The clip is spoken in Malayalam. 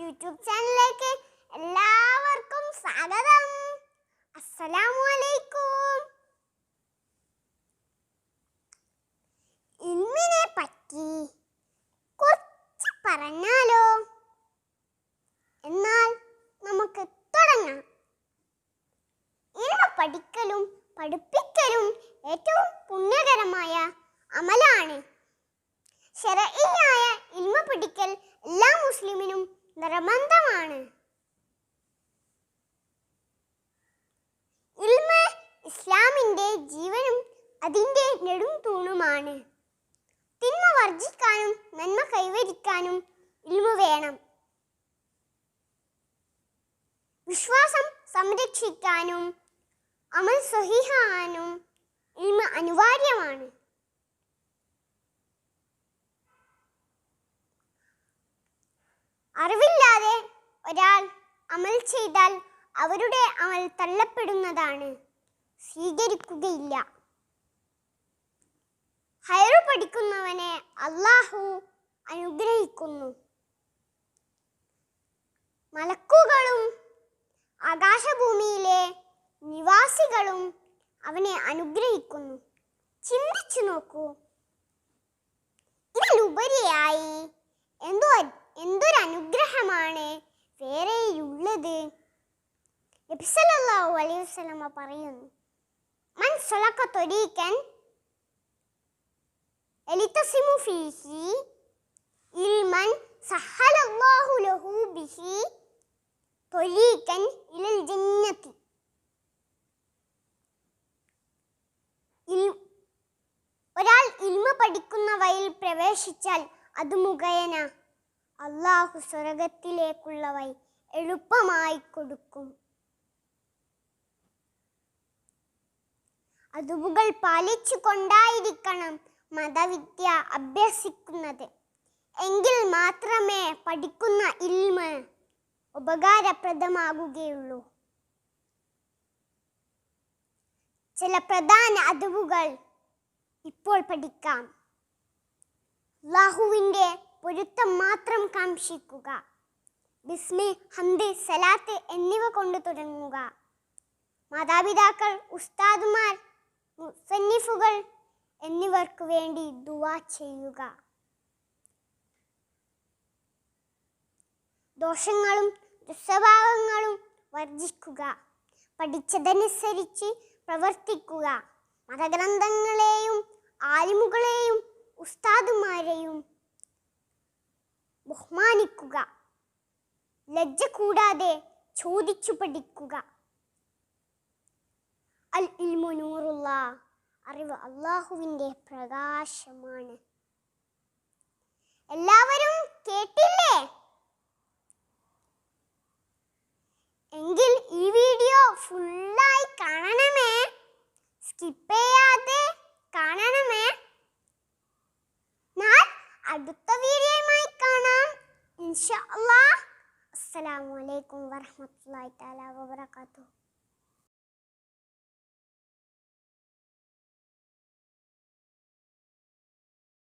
യൂട്യൂബ് ചാനലിലേക്ക് എല്ലാവർക്കും സ്വാഗതം. അസ്സലാമു അലൈക്കും. ഇൽമിനെ പറ്റി കുറച്ച് പറഞ്ഞാലോ? എന്നാൽ നമുക്ക് തുടങ്ങാം. ഇൽമ പഠിക്കലും പഠിപ്പിക്കലും ഏറ്റവും പുണ്യകരമായ അമലാണ്. ശരഈയായ ഇൽമ പഠിക്കൽ എല്ലാ മുസ്ലിമിനും നിർബന്ധമാണ്. ഇൽമ ഇസ്ലാമിന്റെ ജീവനും അതിന്റെ നെടും തൂണുമാണ്. തിന്മ വർജിക്കാനും നന്മ കൈവരിക്കാനും ഇൽമ വേണം. വിശ്വാസം സംരക്ഷിക്കാനും അമൽ സ്വഹീഹാനും ഇൽമ അനിവാര്യമാണ്. അറിവില്ലാതെ ഒരാൾ അമൽ ചെയ്താൽ അവരുടെ അമൽ തള്ളപ്പെടുന്നതാണ്, സ്വീകരിക്കുകയില്ല. ഹൈറ് പഠിക്കുന്നവനെ അല്ലാഹു അനുഗ്രഹിക്കുന്നു. മലക്കുകളും ആകാശഭൂമിയിലെ നിവാസികളും അവനെ അനുഗ്രഹിക്കുന്നു. ചിന്തിച്ചു നോക്കൂ, ഇതിലുപരിയായി എന്തൊരു അനുഗ്രഹമാണ് വേറെയുള്ളത്. നബി സല്ലല്ലാഹു അലൈഹി വസല്ലമ പറയുന്നു, മൻ സലക ത്വരീഖൻ യൽതസിമു ഫീഹി ഇൽമൻ സഹലല്ലാഹു ലഹു ബിഹി ത്വരീഖൻ ഇലൽ ജന്നത്തി. ഒരാൾ ഇൽമ പഠിക്കുന്ന വഴിയിൽ പ്രവേശിച്ചാൽ അത് മുഖേന അല്ലാഹു സ്വർഗത്തിലേക്കുള്ള വഴി എളുപ്പമായി കൊടുക്കും. അതുകൾ പാലിച്ചു കൊണ്ടായിരിക്കണം മതവിദ്യ അഭ്യസിക്കുന്നത്. എങ്കിൽ മാത്രമേ പഠിക്കുന്ന ഇൽമ ഉപകാരപ്രദമാകുകയുള്ളൂ. ചില പ്രധാന അദബുകൾ ഇപ്പോൾ പഠിക്കാം. അല്ലാഹുവിൻ്റെ പൊരുത്തം മാത്രം കാംക്ഷിക്കുക. ബിസ്മി, ഹംദ്, സലാത്ത് എന്നിവ കൊണ്ട് തുടങ്ങുക. മാതാപിതാക്കൾ, ഉസ്താദുമാർ, മുസന്നിഫുകൾ എന്നിവർക്ക് വേണ്ടി ദുആ ചെയ്യുക. ദോഷങ്ങളും ദുസ്വഭാവങ്ങളും വർജിക്കുക. പഠിച്ചതനുസരിച്ച് പ്രവർത്തിക്കുക. മതഗ്രന്ഥങ്ങളെയും ആലിമുകളെയും ഉസ്താദുമാരെയും ബഹുമാനിക്കുക. ലജ്ജ കൂടാതെ ചോദിച്ചു പഠിക്കുക. അൽ ഇൽമു നൂറുല്ലാഹ്, അറിവ് അല്ലാഹുവിൻ്റെ പ്രകാശമാണ്. എല്ലാവരും കേട്ടില്ലേ? എങ്കിൽ ഈ വീഡിയോ ഫുള്ളായി കാണണമേ, സ്കിപ്പ് ചെയ്യാതെ കാണണമേ. ഞാൻ അടുത്ത വീഡിയോയുമായി കാണാം ഇൻഷാ അല്ലാഹ്. അസ്സലാമു അലൈക്കും വറഹ്മത്തുള്ളാഹി തആല വബറകാതുഹു.